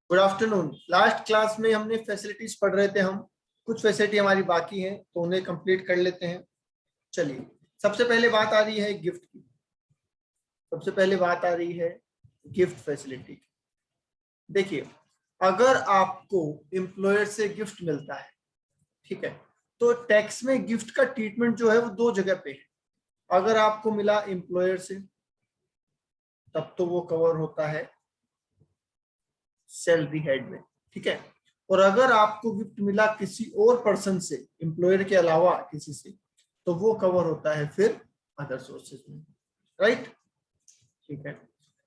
Good afternoon. Last class में हमने facilities पढ़ रहे थे, हम कुछ फैसिलिटी हमारी बाकी हैं तो उन्हें कंप्लीट कर लेते हैं। चलिए, सबसे पहले बात आ रही है गिफ्ट की। सबसे पहले बात आ रही है गिफ्ट फैसिलिटी की। देखिए, अगर आपको एम्प्लॉयर से गिफ्ट मिलता है, ठीक है, तो टैक्स में गिफ्ट का ट्रीटमेंट जो है वो दो जगह पे है। अगर आपको मिला एम्प्लॉयर से तब तो वो कवर होता है सैलरी हेड में, ठीक है। और अगर आपको गिफ्ट मिला किसी और पर्सन से, एम्प्लॉयर के अलावा किसी से, तो वो कवर होता है फिर अदर सोर्सेज में, राइट। ठीक है,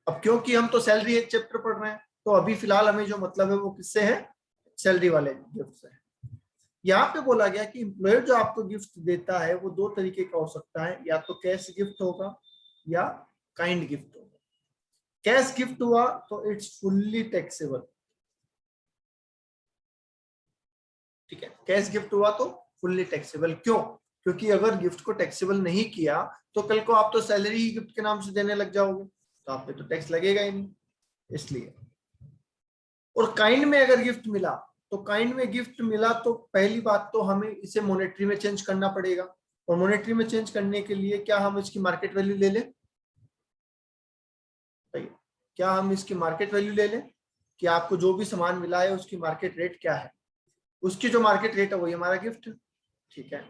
अब क्योंकि हम तो सैलरी एक चैप्टर पढ़ रहे हैं तो अभी फिलहाल हमें जो मतलब है वो किससे है, सैलरी वाले गिफ्ट से है। यहाँ पे बोला गया कि एम्प्लॉयर जो आपको गिफ्ट देता है वो दो तरीके का हो सकता है, या तो कैश गिफ्ट होगा या काइंड गिफ्ट होगा। कैश गिफ्ट हुआ तो इट्स फुल्ली टैक्सेबल, ठीक है। कैश गिफ्ट हुआ तो फुल्ली टैक्सेबल, क्यों? क्योंकि अगर गिफ्ट को टैक्सेबल नहीं किया तो कल को आप तो सैलरी ही गिफ्ट के नाम से देने लग जाओगे, तो आप पे तो टैक्स लगेगा ही नहीं, इसलिए। और काइंड में अगर गिफ्ट मिला, तो काइंड में गिफ्ट मिला तो पहली बात तो हमें इसे मॉनेटरी में चेंज करना पड़ेगा। और मॉनेटरी में चेंज करने के लिए क्या हम इसकी मार्केट वैल्यू ले लें? क्या हम इसकी मार्केट वैल्यू ले लें कि आपको जो भी सामान मिला है उसकी मार्केट रेट क्या है, उसकी जो मार्केट रेट है वही हमारा गिफ्ट है, ठीक है।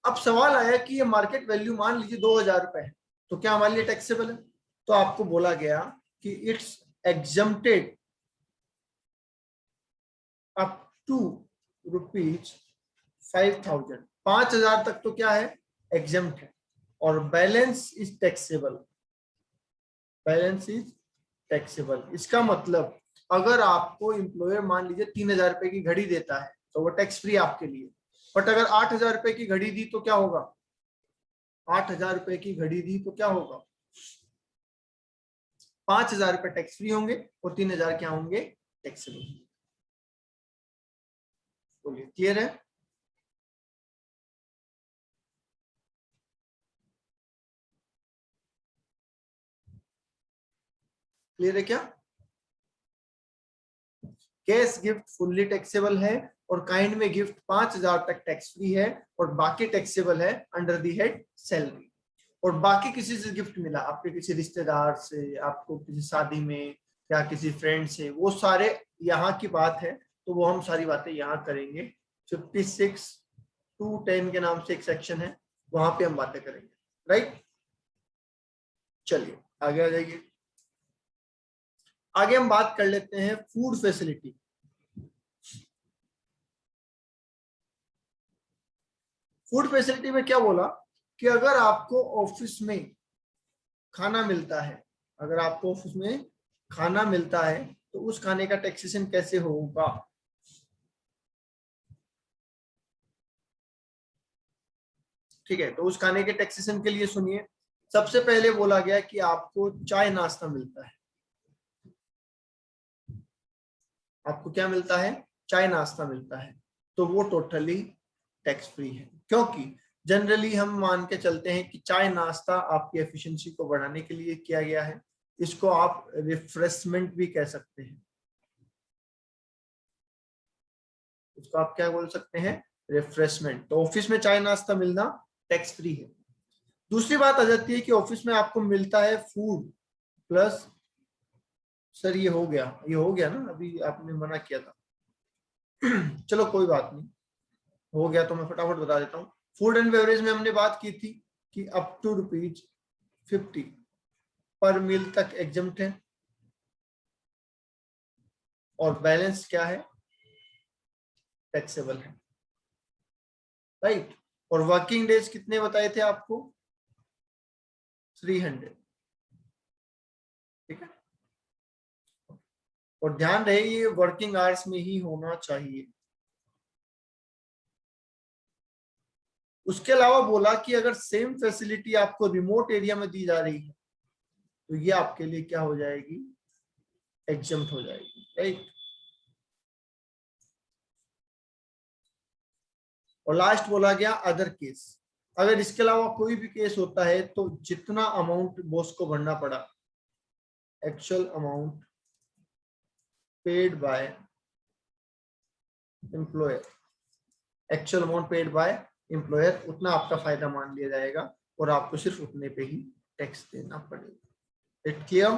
अब सवाल आया कि ये मार्केट वैल्यू मान लीजिए 2000 रुपए है, तो क्या हमारे लिए टैक्सेबल है? तो आपको बोला गया कि इट्स एग्जम्प्टेड अप टू ₹5000। 5000 तक तो क्या है, एग्जम्प्ट है। और balance is taxable, balance is taxable. इसका मतलब अगर आपको एम्प्लॉयर मान लीजिए 3000 रुपए की घड़ी देता है तो वो टैक्स फ्री आपके लिए। बट अगर 8000 रुपए की घड़ी दी तो क्या होगा? 8000 रुपए की घड़ी दी तो क्या होगा? 5000 रुपए टैक्स फ्री होंगे और 3000 क्या होंगे, टैक्सेबल। बोलिए, क्लियर है? क्लियर है क्या? कैश गिफ्ट फुल्ली टैक्सेबल है और काइंड में गिफ्ट 5000 तक टैक्स फ्री है और बाकी टैक्सेबल है अंडर दी हेड सैलरी। और बाकी किसी से गिफ्ट मिला, आपके किसी रिश्तेदार से, आपको किसी शादी में या किसी फ्रेंड से, वो सारे यहाँ की बात है, तो वो हम सारी बातें यहाँ करेंगे। 56(2)(10) के नाम से एक सेक्शन है, वहां पे हम बातें करेंगे, राइट। चलिए आगे आ जाइए। आगे हम बात कर लेते हैं फूड फैसिलिटी। फूड फैसिलिटी में क्या बोला कि अगर आपको ऑफिस में खाना मिलता है, अगर आपको ऑफिस में खाना मिलता है तो उस खाने का टैक्सेशन कैसे होगा? ठीक है, तो उस खाने के टैक्सेशन के लिए सुनिए, सबसे पहले बोला गया कि आपको चाय नाश्ता मिलता है। आपको क्या मिलता है? चाय नाश्ता मिलता है, तो वो टोटली टैक्स फ्री है। क्योंकि जनरली हम मान के चलते हैं कि चाय नाश्ता आपकी एफिशिएंसी को बढ़ाने के लिए किया गया है। इसको आप रिफ्रेशमेंट भी कह सकते हैं, इसको आप क्या बोल सकते हैं, रिफ्रेशमेंट। तो ऑफिस में चाय नाश्ता मिलना टैक्स फ्री है। दूसरी बात आ जाती है कि ऑफिस में आपको मिलता है फूड प्लस, सर ये हो गया, ये हो गया ना, अभी आपने मना किया था। चलो कोई बात नहीं, हो गया तो मैं फटाफट बता देता हूँ। फूड एंड बेवरेज में हमने बात की थी कि अप टू ₹50 पर मील तक एग्जम्प्ट है और बैलेंस क्या है, टैक्सेबल है, राइट। और वर्किंग डेज कितने बताए थे आपको? 300, ठीक है। और ध्यान रहे ये वर्किंग आवर्स में ही होना चाहिए। उसके अलावा बोला कि अगर सेम फैसिलिटी आपको रिमोट एरिया में दी जा रही है तो ये आपके लिए क्या हो जाएगी, एग्जम्प्ट हो जाएगी, राइट। और लास्ट बोला गया अदर केस, अगर इसके अलावा कोई भी केस होता है तो जितना अमाउंट बॉस को भरना पड़ा, actual amount paid by employer, actual amount paid by employer, उतना आपका फायदा मान लिया जाएगा और आपको सिर्फ उतने पे ही टैक्स देना पड़ेगा। It clear?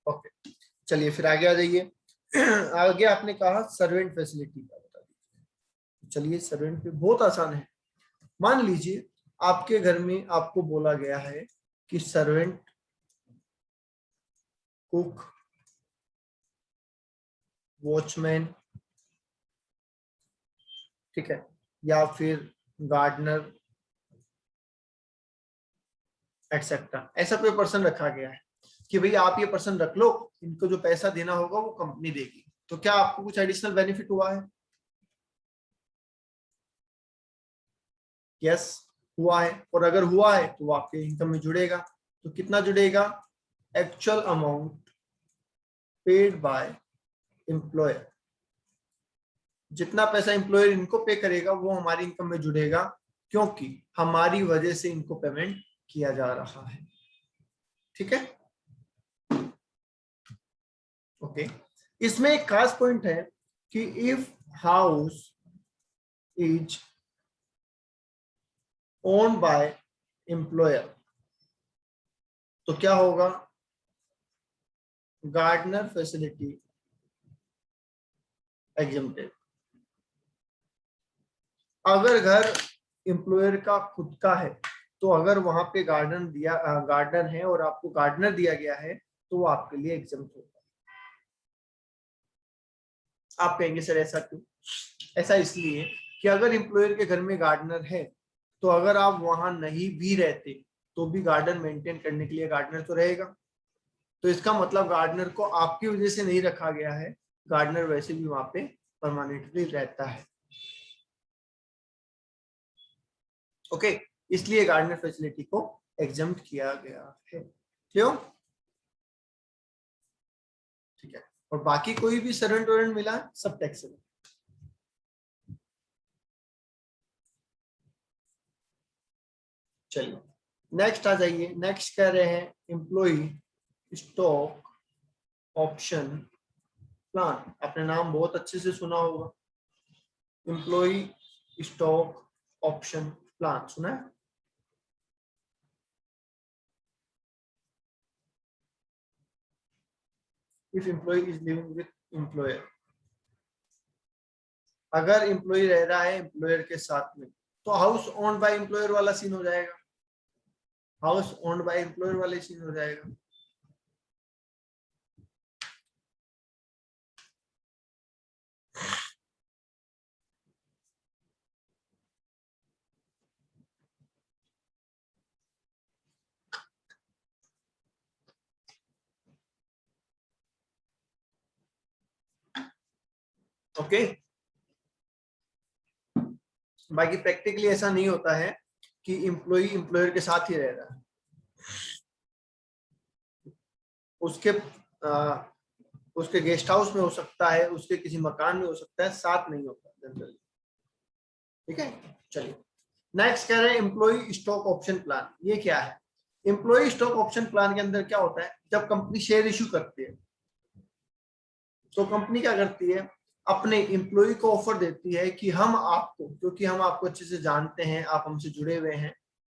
ओके, चलिए फिर आगे आ जाइए। आगे आपने कहा सर्वेंट फैसिलिटी का बता दीजिए। चलिए सर्वेंट पे बहुत आसान है। मान लीजिए आपके घर में आपको बोला गया है कि सर्वेंट, कुक, वॉचमैन, ठीक है, या फिर गार्डनर एक्सेट्रा, ऐसा कोई पर्सन रखा गया है कि भाई आप ये पर्सन रख लो, इनको जो पैसा देना होगा वो कंपनी देगी। तो क्या आपको कुछ एडिशनल बेनिफिट हुआ है? यस, हुआ है। और अगर हुआ है तो वो आपके इनकम में जुड़ेगा। तो कितना जुड़ेगा? Actual amount paid by employer, जितना पैसा एम्प्लॉयर इनको पे करेगा वो हमारी इनकम में जुड़ेगा, क्योंकि हमारी वजह से इनको पेमेंट किया जा रहा है। ठीक है, ओके। इसमें एक खास पॉइंट है कि if house is owned by employer तो क्या होगा? Gardener facility exempted. अगर घर एम्प्लॉयर का खुद का है तो अगर वहां पे गार्डनर है और आपको गार्डनर दिया गया है तो वो आपके लिए एग्जम्प्ट होगा। आप कहेंगे सर ऐसा क्यों? ऐसा इसलिए कि अगर एम्प्लॉयर के घर में गार्डनर है तो अगर आप वहां नहीं भी रहते तो भी गार्डन मेंटेन करने के लिए गार्डनर तो रहेगा। तो इसका मतलब गार्डनर को आपकी वजह से नहीं रखा गया है, गार्डनर वैसे भी वहां पे परमानेंटली रहता है। ओके, इसलिए गार्डनर फैसिलिटी को एग्जम्प्ट किया गया है। क्यों? ठीक है। और बाकी कोई भी सर्वेंट वर्वेंट मिला सब टैक्सेबल। चलिए नेक्स्ट आ जाइए। नेक्स्ट कह रहे हैं एम्प्लॉय स्टॉक ऑप्शन प्लान। आपने नाम बहुत अच्छे से सुना होगा, एम्प्लॉय स्टॉक ऑप्शन प्लान सुना है? If employee is living with employer, अगर एम्प्लॉय रह रहा है एम्प्लॉयर के साथ में तो हाउस ओन्ड बाय एम्प्लॉयर वाला सीन हो जाएगा, हाउस ओन्ड बाय एम्प्लॉयर वाले सीन हो जाएगा। ओके, बाकी प्रैक्टिकली ऐसा नहीं होता है कि एम्प्लॉय एम्प्लॉयर के साथ ही रह रहा है, उसके उसके गेस्ट हाउस में हो सकता है, उसके किसी मकान में हो सकता है, साथ नहीं होता जनरली। ठीक है, चलिए नेक्स्ट कह रहे हैं एम्प्लॉय स्टॉक ऑप्शन प्लान। ये क्या है? एम्प्लॉय स्टॉक ऑप्शन प्लान के अंदर क्या होता है, जब कंपनी शेयर इश्यू करती है तो कंपनी क्या करती है, अपने एम्प्लॉय को ऑफर देती है कि हम आपको, क्योंकि हम आपको अच्छे से जानते हैं, आप हमसे जुड़े हुए हैं,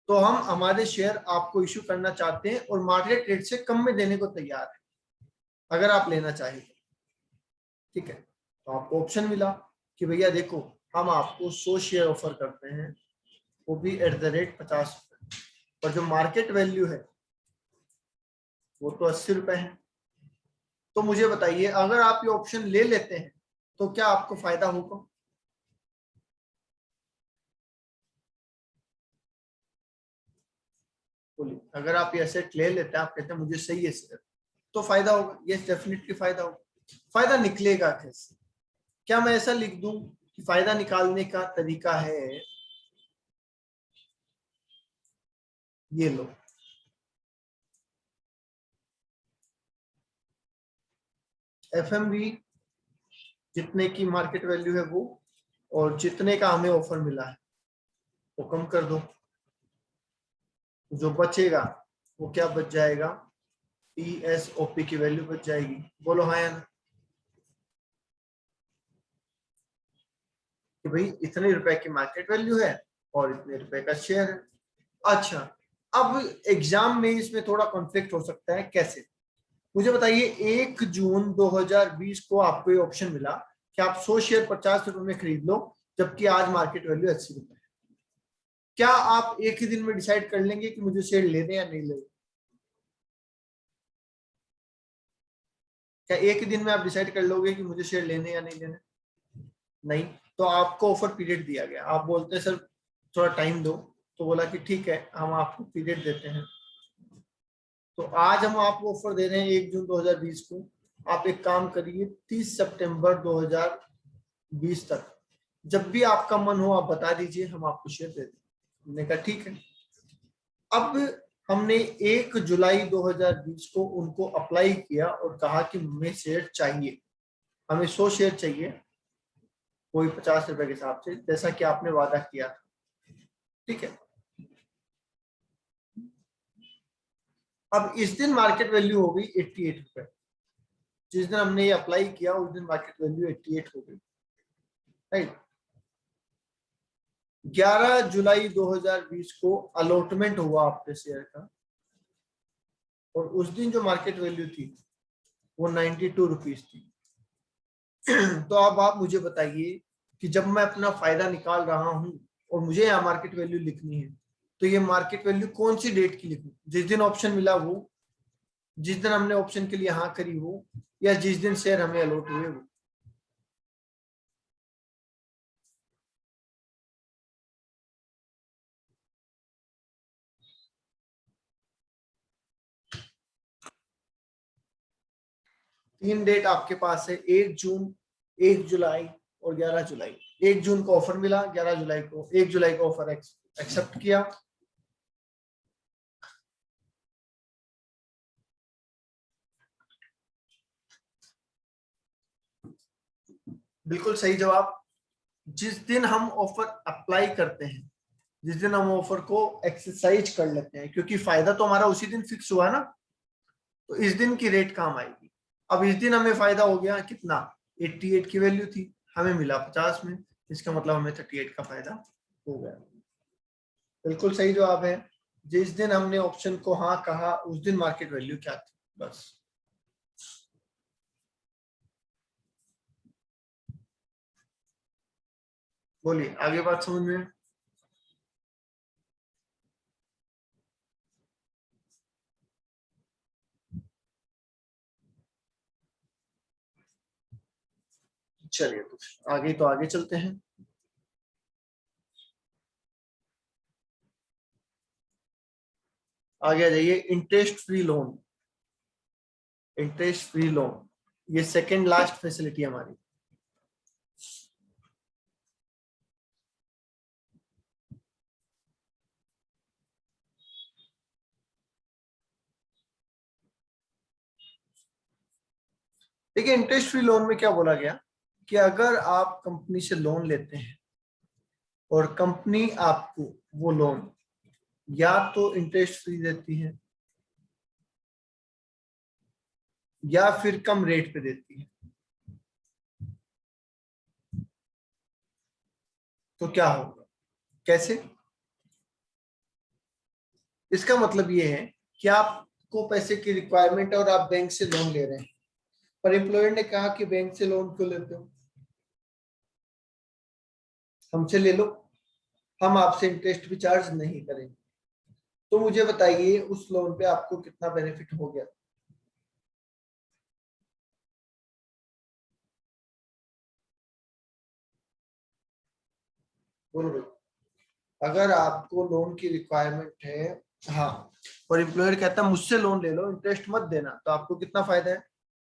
तो हम हमारे शेयर आपको इश्यू करना चाहते हैं और मार्केट रेट से कम में देने को तैयार है अगर आप लेना चाहिए। ठीक है, तो आपको ऑप्शन मिला कि भैया देखो हम आपको 100 शेयर ऑफर करते हैं, वो भी एट द रेट 50 रुपए, और जो मार्केट वैल्यू है वो तो 80 रुपए है। तो मुझे बताइए अगर आप ये ऑप्शन ले लेते हैं तो क्या आपको फायदा होगा? बोलिए, अगर आप ये एसेट ले लेते हैं, आप कहते हैं मुझे सही है सर, तो फायदा होगा? यस डेफिनेटली फायदा होगा। फायदा निकलेगा कैसे? क्या मैं ऐसा लिख दूं कि फायदा निकालने का तरीका है ये लो, एफएमवी जितने की मार्केट वैल्यू है वो, और जितने का हमें ऑफर मिला है वो कम कर दो, जो बचेगा वो क्या बच जाएगा, ESOP की वैल्यू बच जाएगी। बोलो हाँ या ना, कि भाई इतने रुपए की मार्केट वैल्यू है और इतने रुपए का शेयर है। अच्छा, अब एग्जाम में इसमें थोड़ा कॉन्फ्लिक्ट हो सकता है, कैसे, मुझे बताइए। 1 जून 2020 को आपको ये ऑप्शन मिला कि आप 100 शेयर 50 रुपए में खरीद लो, जबकि आज मार्केट वैल्यू 80 रुपए है। क्या आप एक ही दिन में डिसाइड कर लेंगे कि मुझे शेयर लेने या नहीं लेने? क्या एक ही दिन में आप डिसाइड कर लोगे कि मुझे शेयर लेने या नहीं लेने? नहीं। तो आपको ऑफर पीरियड दिया गया, आप बोलते हैं सर थोड़ा टाइम दो, तो बोला कि ठीक है हम आपको पीरियड देते हैं। तो आज हम आपको ऑफर दे रहे हैं 1 जून 2020 को। आप एक काम करिए, 30 सितंबर 2020 तक जब भी आपका मन हो आप बता दीजिए, हम आपको शेयर दे दें। हमने कहा ठीक है। अब हमने 1 जुलाई 2020 को उनको अप्लाई किया और कहा कि हमें शेयर चाहिए, हमें 100 शेयर चाहिए, कोई 50 रुपए के हिसाब से, जैसा कि आपने वादा किया था। ठीक है। अब इस दिन मार्केट वैल्यू हो गई 88 रुपए। जिस दिन हमने ये अप्लाई किया उस दिन मार्केट वैल्यू 88 हो गई, राइट। 11 जुलाई 2020 को अलॉटमेंट हुआ आपके शेयर का, और उस दिन जो मार्केट वैल्यू थी वो 92 रुपीज थी। तो अब आप मुझे बताइए कि जब मैं अपना फायदा निकाल रहा हूं और मुझे यहाँ मार्केट वैल्यू लिखनी है, तो ये मार्केट वैल्यू कौन सी डेट की लिखूं? जिस दिन ऑप्शन मिला वो, जिस दिन हमने ऑप्शन के लिए हाँ करी वो, या जिस दिन शेयर हमें अलॉट हुए वो? 3 डेट आपके पास है, 1 जून, 1 जुलाई और 11 जुलाई। 1 जून को ऑफर मिला, 11 जुलाई को, 1 जुलाई को ऑफर एक्सेप्ट किया। बिल्कुल सही जवाब। जिस दिन हम ऑफर अप्लाई करते हैं, जिस दिन हम ऑफर को एक्सरसाइज कर लेते हैं, क्योंकि फायदा तो हमारा उसी दिन फिक्स हुआ ना, तो इस दिन की रेट काम आएगी। अब इस दिन हमें फायदा हो गया कितना, 88 की वैल्यू थी, हमें मिला 50 में, इसका मतलब हमें 38 का फायदा हो गया। बिल्कुल सही जवाब है। जिस दिन हमने ऑप्शन को हाँ कहा उस दिन मार्केट वैल्यू क्या थी, बस। बोलिए, आगे बात समझ में? चलिए तो आगे, तो आगे चलते हैं। आगे आ जाइए, interest free loan. Interest free loan ये सेकंड लास्ट फैसिलिटी हमारी। देखिए, इंटरेस्ट फ्री लोन में क्या बोला गया कि अगर आप कंपनी से लोन लेते हैं और कंपनी आपको वो लोन या तो इंटरेस्ट फ्री देती है या फिर कम रेट पे देती है, तो क्या होगा, कैसे? इसका मतलब ये है कि आपको पैसे की रिक्वायरमेंट है और आप बैंक से लोन ले रहे हैं, पर एम्प्लॉयर ने कहा कि बैंक से लोन क्यों लेते हो, हमसे ले लो, हम आपसे इंटरेस्ट भी चार्ज नहीं करेंगे। तो मुझे बताइए उस लोन पे आपको कितना बेनिफिट हो गया? बोलो भाई। अगर आपको लोन की रिक्वायरमेंट है, हाँ, और एम्प्लॉयर कहता है मुझसे लोन ले लो, इंटरेस्ट मत देना, तो आपको कितना फायदा है?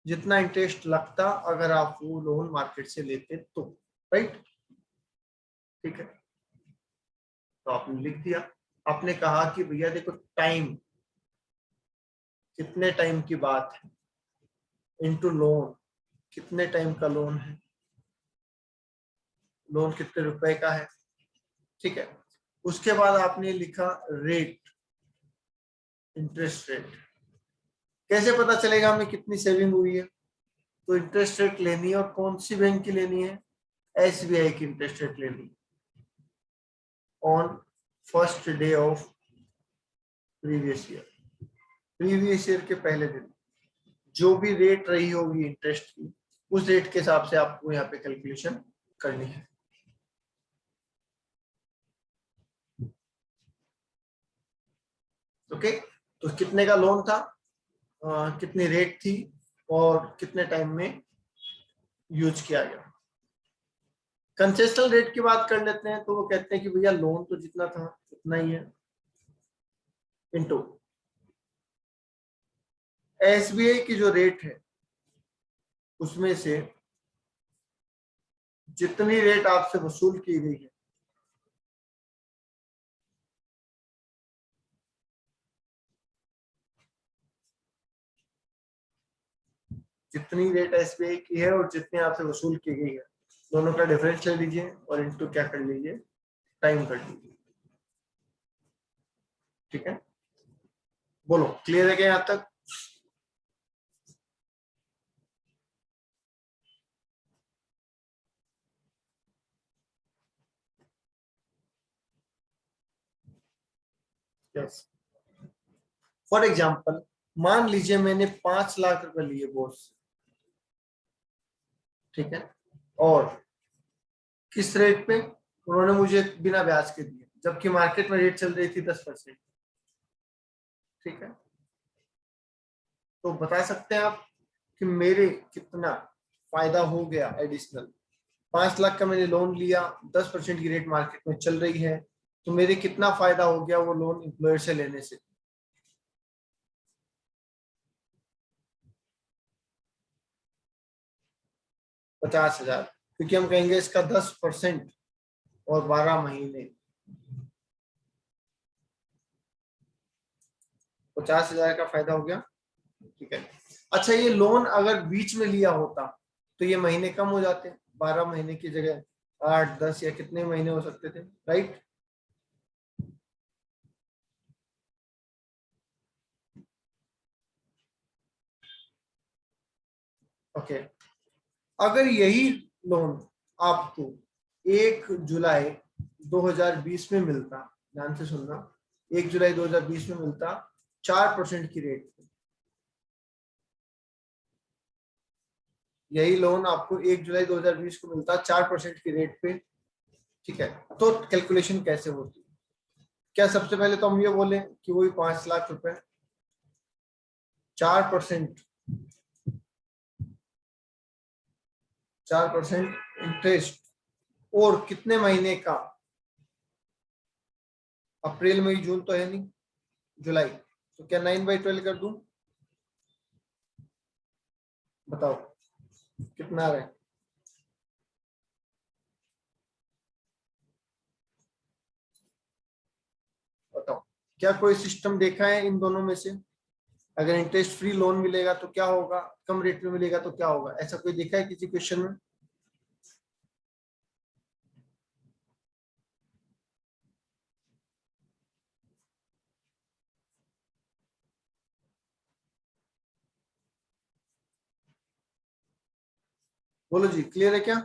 जितना इंटरेस्ट लगता अगर आप वो लोन मार्केट से लेते तो, राइट। ठीक है। तो आपने लिख दिया, आपने कहा कि भैया देखो टाइम, कितने टाइम की बात है, इनटू लोन, कितने टाइम का लोन है, लोन कितने रुपए का है। ठीक है। उसके बाद आपने लिखा रेट, इंटरेस्ट रेट। कैसे पता चलेगा हमें कितनी सेविंग हुई है? तो इंटरेस्ट रेट लेनी है, और कौन सी बैंक की लेनी है? एसबीआई की इंटरेस्ट रेट लेनी है on first day of previous year. Previous year के पहले दिन जो भी रेट रही होगी इंटरेस्ट की, उस रेट के हिसाब से आपको यहाँ पे कैलकुलेशन करनी है। ओके, तो कितने का लोन था, कितनी रेट थी, और कितने टाइम में यूज किया गया। कंसेशनल रेट की बात कर लेते हैं, तो वो कहते हैं कि भैया लोन तो जितना था उतना ही है, इनटू एसबीआई की जो रेट है उसमें से जितनी रेट आपसे वसूल की गई है, जितनी रेट एसबीआई की है और जितनी आपसे वसूल की गई है, दोनों का डिफरेंस ले लीजिए और इनटू क्या कर लीजिए, टाइम कर लीजिए। ठीक है, बोलो क्लियर है क्या यहाँ तक? यस। फॉर एग्जाम्पल, मान लीजिए मैंने 5 लाख रुपए लिए बॉस से, ठीक है, और किस रेट पे? उन्होंने मुझे बिना ब्याज के दिए, जबकि मार्केट में रेट चल रही थी 10%। ठीक है, तो बता सकते हैं आप कि मेरे कितना फायदा हो गया एडिशनल? 5 लाख का मैंने लोन लिया, 10% की रेट मार्केट में चल रही है, तो मेरे कितना फायदा हो गया वो लोन एम्प्लॉयर से लेने से? 50,000, क्योंकि हम कहेंगे इसका 10% और 12 महीने, 50,000 का फायदा हो गया। ठीक है, अच्छा ये लोन अगर बीच में लिया होता तो ये महीने कम हो जाते, 12 महीने की जगह 8, 10 या कितने महीने हो सकते थे, राइट? ओके, अगर यही लोन आपको 1 जुलाई 2020 में मिलता, ध्यान से सुनना, 1 जुलाई 2020 में मिलता 4% की रेट पे, यही लोन आपको 1 जुलाई 2020 को मिलता 4% की रेट पे, ठीक है, तो कैलकुलेशन कैसे होती? क्या सबसे पहले तो हम ये बोले कि वही 5 लाख रुपए, 4%, 4% इंटरेस्ट, और कितने महीने का? अप्रैल मई जून तो है नहीं, जुलाई, तो क्या 9/12 कर दूं? बताओ कितना आ रहा है? बताओ, क्या कोई सिस्टम देखा है इन दोनों में से? अगर इंटरेस्ट फ्री लोन मिलेगा तो क्या होगा, कम रेट में मिलेगा तो क्या होगा? ऐसा कोई देखा है किसी क्वेश्चन में? बोलो जी, क्लियर है क्या?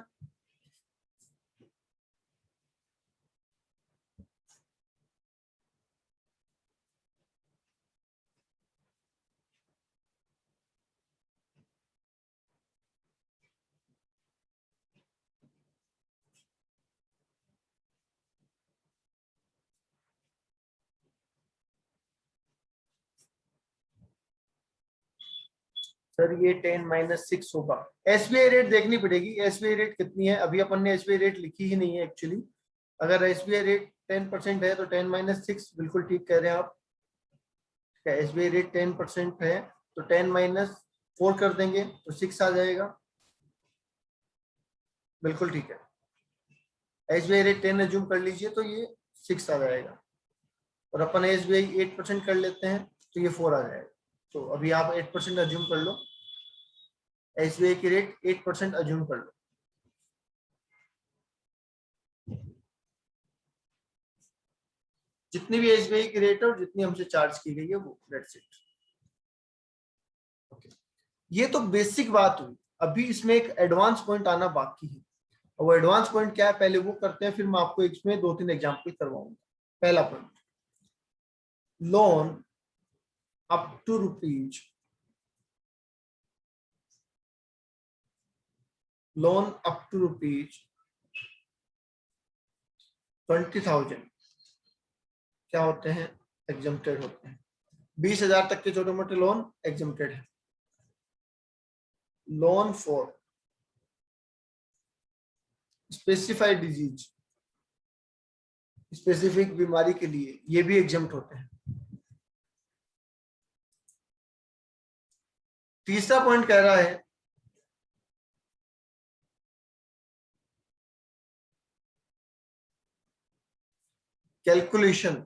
सर ये 10 - 6 होगा। एसबीआई रेट देखनी पड़ेगी, एसबीआई रेट कितनी है, अभी अपन ने एसबीआई रेट लिखी ही नहीं है एक्चुअली। अगर एसबीआई रेट 10% है तो 10 - 6, बिल्कुल ठीक कह रहे हैं आप। एसबीआई रेट 10% है तो 10 - 4 कर देंगे तो 6 आ जाएगा, बिल्कुल ठीक है। एसबीआई रेट 10 एज्यूम कर लीजिए तो ये 6 आ जाएगा, और अपन एसबीआई 8% कर लेते हैं तो ये 4 आ जाएगा। तो अभी आप 8% एज्यूम कर लो, एसबीआई की रेट 8% एज्यूम कर लो। जितनी भी एसबीआई की रेट है और जितनी हमसे चार्ज की गई है वो, दैट्स इट। ओके, ये तो बेसिक बात हुई। अभी इसमें एक एडवांस पॉइंट आना बाकी है, और वो एडवांस पॉइंट क्या है पहले वो करते हैं, फिर मैं आपको इसमें 2-3 एग्जांपल करवाऊंगा। पहला point, loan up to rupees, loan up to rupees 20,000 क्या होते हैं, एग्जम्प्टेड होते हैं। 20,000 तक के छोटे मोटे लोन एग्जम्प्टेड है। Loan for specified disease, specific बीमारी के लिए, ये भी एग्जम्प्ट होते हैं। तीसरा पॉइंट कह रहा है calculation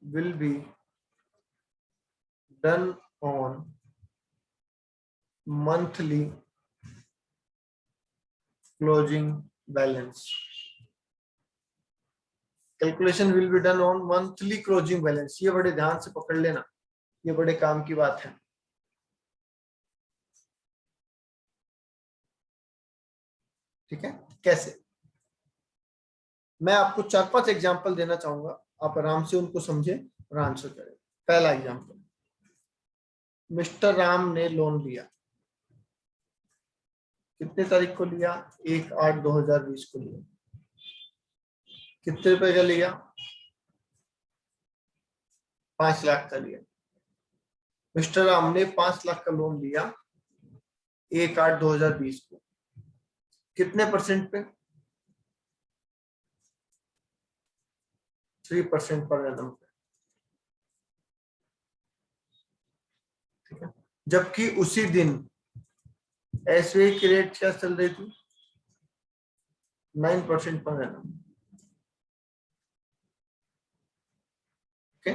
will be done on monthly closing balance. Calculation will be done on monthly closing balance. ये बड़े ध्यान से पकड़ लेना, ये बड़े काम की बात है। ठीक है, कैसे, मैं आपको 4-5 एग्जांपल देना चाहूंगा, आप आराम से उनको समझे और आंसर करें। पहला एग्जांपल, मिस्टर राम ने लोन लिया, कितने तारीख को लिया, 1/8/2020 को लिया। कितने रुपए का लिया, 5 लाख का लिया। मिस्टर राम ने 5 लाख का लोन लिया 1/8/2020 को, कितने परसेंट पे, 3% पर एनम पे। ठीक है, जबकि उसी दिन एसबीआई की रेट क्या चल रही थी, 9% पर एनम। ओके,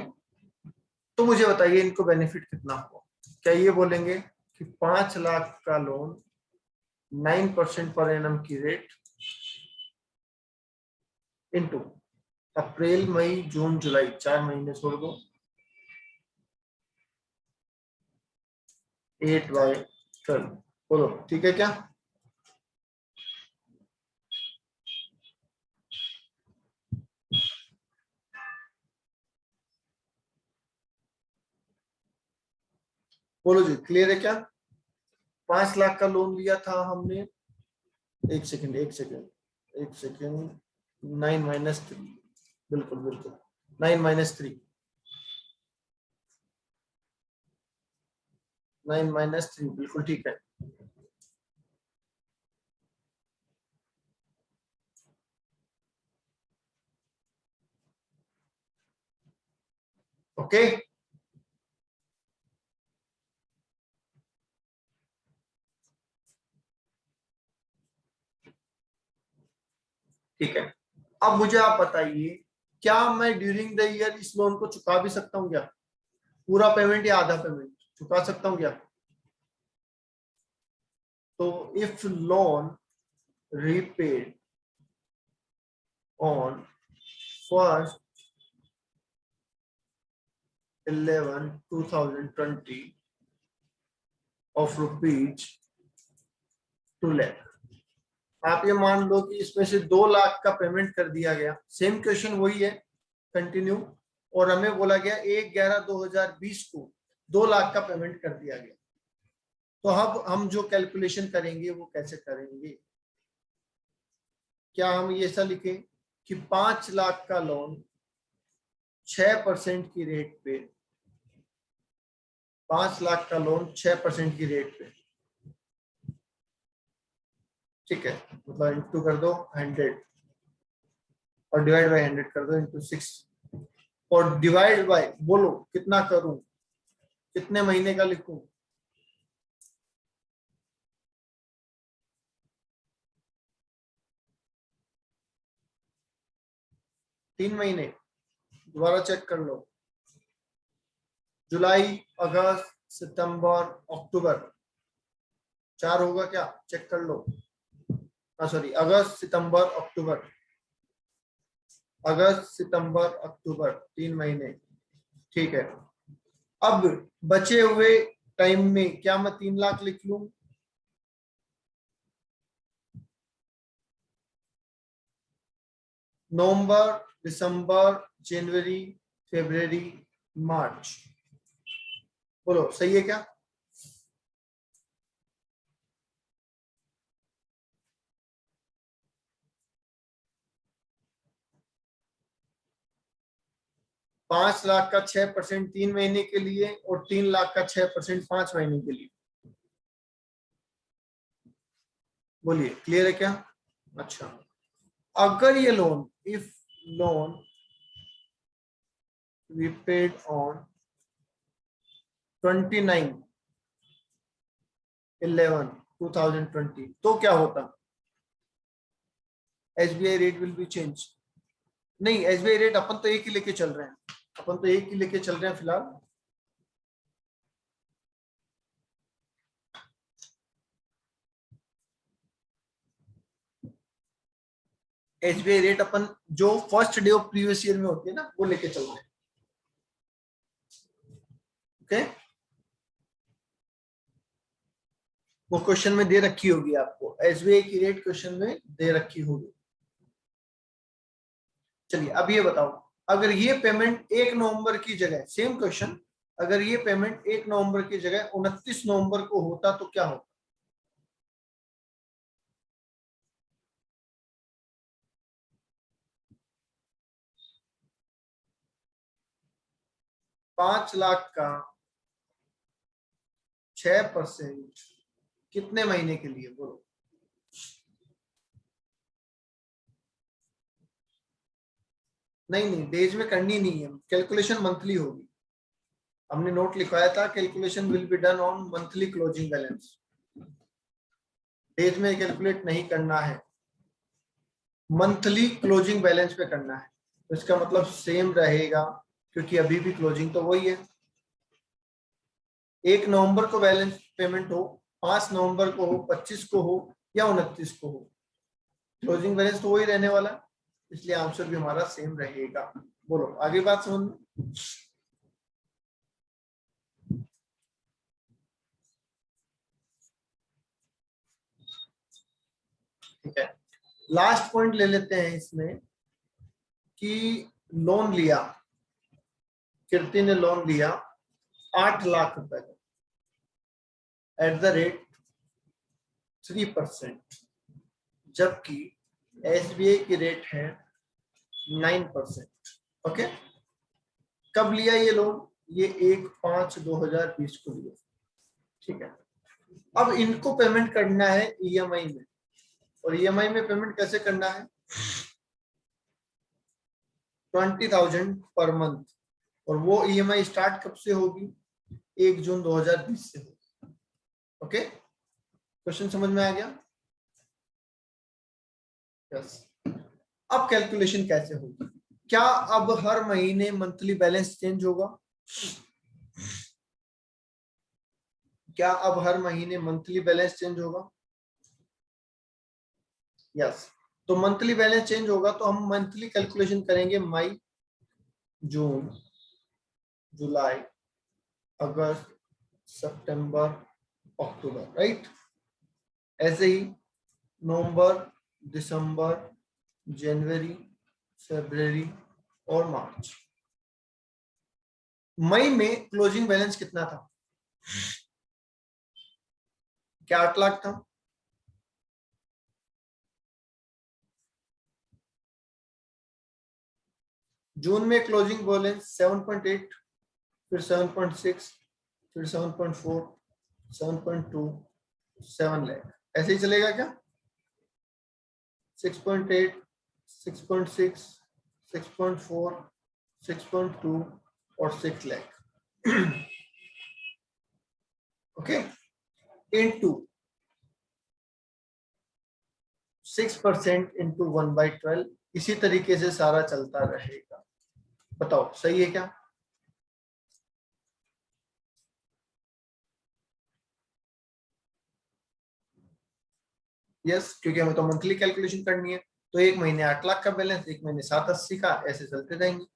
तो मुझे बताइए इनको बेनिफिट कितना हुआ। क्या ये बोलेंगे कि 5 लाख का लोन 9% पर एनम की रेट इनटू अप्रैल मई जून जुलाई 4 महीने छोड़ दो, 8/12, बोलो ठीक है क्या। बोलो जी, क्लियर है क्या। 5 लाख का लोन लिया था हमने, एक सेकंड 9 - 3, बिल्कुल बिल्कुल 9 - 3, 9 - 3 बिल्कुल ठीक है। ओके, ठीक है। अब मुझे आप बताइए, क्या मैं ड्यूरिंग द ईयर इस लोन को चुका भी सकता हूँ क्या, पूरा पेमेंट या आधा पेमेंट चुका सकता हूँ क्या। तो if loan repaid on 1/11/2020 of ₹2 lakh, आप ये मान लो कि इसमें से 2 लाख का पेमेंट कर दिया गया। सेम क्वेश्चन वही है, कंटिन्यू, और हमें बोला गया 1/11/2020 को 2 लाख का पेमेंट कर दिया गया। तो अब हम जो कैलकुलेशन करेंगे वो कैसे करेंगे, क्या हम ये ऐसा लिखें कि 5 लाख का लोन 6% की रेट पे, 5 लाख का लोन 6% की रेट पे, ठीक है, मतलब इंटू कर दो 100 और डिवाइड बाय 100 कर दो इंटू 6, और डिवाइड बाय, बोलो कितना करूं, कितने महीने का लिखूं, 3 महीने, दोबारा चेक कर लो, जुलाई अगस्त सितंबर अक्टूबर, 4 होगा क्या, चेक कर लो। सॉरी, अगस्त सितंबर अक्टूबर, अगस्त सितंबर अक्टूबर 3 महीने, ठीक है। अब बचे हुए टाइम में क्या मैं 3 लाख लिख लूं? नवंबर, दिसंबर, जनवरी, फरवरी, मार्च, बोलो सही है क्या? ₹5 लाख का 6% 3 महीने के लिए और 3 लाख का 6% 5 महीने के लिए। बोलिए क्लियर है क्या? अच्छा, अगर ये loan, if loan repaid on 29/11/2020 तो क्या होता? SBI rate will be change. नहीं, SBI रेट अपन तो एक ही लेके चल रहे हैं, अपन तो एक ही लेके चल रहे हैं फिलहाल। SBI रेट अपन जो first day of previous year में होती है ना, वो लेके चल रहे हैं। ओके, वो क्वेश्चन में दे रखी होगी आपको, SBI की रेट क्वेश्चन में दे रखी होगी। चलिए अब ये बताओ, अगर ये पेमेंट 1 नवंबर की जगह, सेम क्वेश्चन, अगर ये पेमेंट 1 नवंबर की जगह 29 नवंबर को होता तो क्या होता? 5 लाख का 6% कितने महीने के लिए, बोलो? नहीं नहीं, डेज में करनी नहीं है, कैलकुलेशन मंथली होगी। हमने नोट लिखवाया था, calculation will be done on monthly closing balance. Days में कैलकुलेट नहीं करना है, मंथली क्लोजिंग बैलेंस पे करना है। तो इसका मतलब सेम रहेगा, क्योंकि अभी भी क्लोजिंग तो वही है। 1 नवंबर को बैलेंस पेमेंट हो, 5 नवंबर को हो, 25 को हो या 29 को हो, क्लोजिंग बैलेंस तो वही रहने वाला है, इसलिए आंसर भी हमारा सेम रहेगा। बोलो आगे बात समझ में? ठीक है, लास्ट पॉइंट ले लेते हैं इसमें कि लोन लिया, कीर्ति ने लोन लिया 8 लाख रुपए का एट द रेट 3%, जबकि SBI की रेट है 9%। ओके, कब लिया ये लोन? ये 1/5/2020 को लिया, ठीक है। अब इनको पेमेंट करना है EMI में, और EMI में पेमेंट कैसे करना है? 20,000 पर मंथ, और वो EMI स्टार्ट कब से होगी? 1 जून 2020 से होगी। ओके, क्वेश्चन समझ में आ गया? यस। अब कैलकुलेशन कैसे होगी? क्या अब हर महीने मंथली बैलेंस चेंज होगा? क्या अब हर महीने मंथली बैलेंस चेंज होगा? यस। तो मंथली बैलेंस चेंज होगा तो हम मंथली कैलकुलेशन करेंगे, मई, जून, जुलाई, अगस्त, सितंबर, अक्टूबर, राइट। ऐसे ही नवंबर, दिसंबर, जनवरी, फरवरी और मार्च। मई में क्लोजिंग बैलेंस कितना था? क्या 8 लाख था? जून में क्लोजिंग बैलेंस 7.8, फिर 7.6, फिर 7.4, 7.2, 7 लाख, ऐसे ही चलेगा क्या? 6.8, 6.6, 6.4, 6.2 और 6 लाख। ओके, इंटू 6% इंटू 1/12, इसी तरीके से सारा चलता रहेगा। बताओ सही है क्या? यस, क्योंकि हमें तो मंथली कैलकुलेशन करनी है, तो 1 महीने 8 लाख का बैलेंस, 1 महीने 780 का, ऐसे चलते जाएंगे।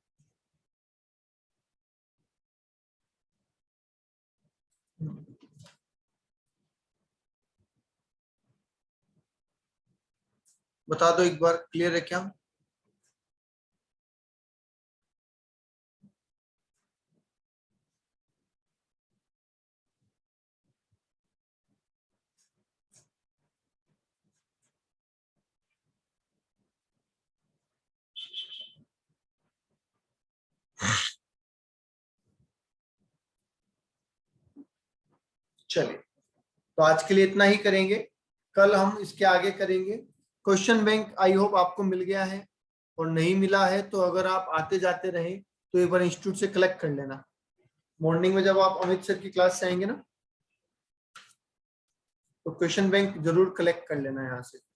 बता दो एक बार, क्लियर है क्या? चलिए, तो आज के लिए इतना ही करेंगे, कल हम इसके आगे करेंगे। क्वेश्चन बैंक आई होप आपको मिल गया है, और नहीं मिला है तो अगर आप आते जाते रहे तो एक बार इंस्टीट्यूट से कलेक्ट कर लेना। मॉर्निंग में जब आप अमित सर की क्लास से आएंगे ना, तो क्वेश्चन बैंक जरूर कलेक्ट कर लेना यहाँ से।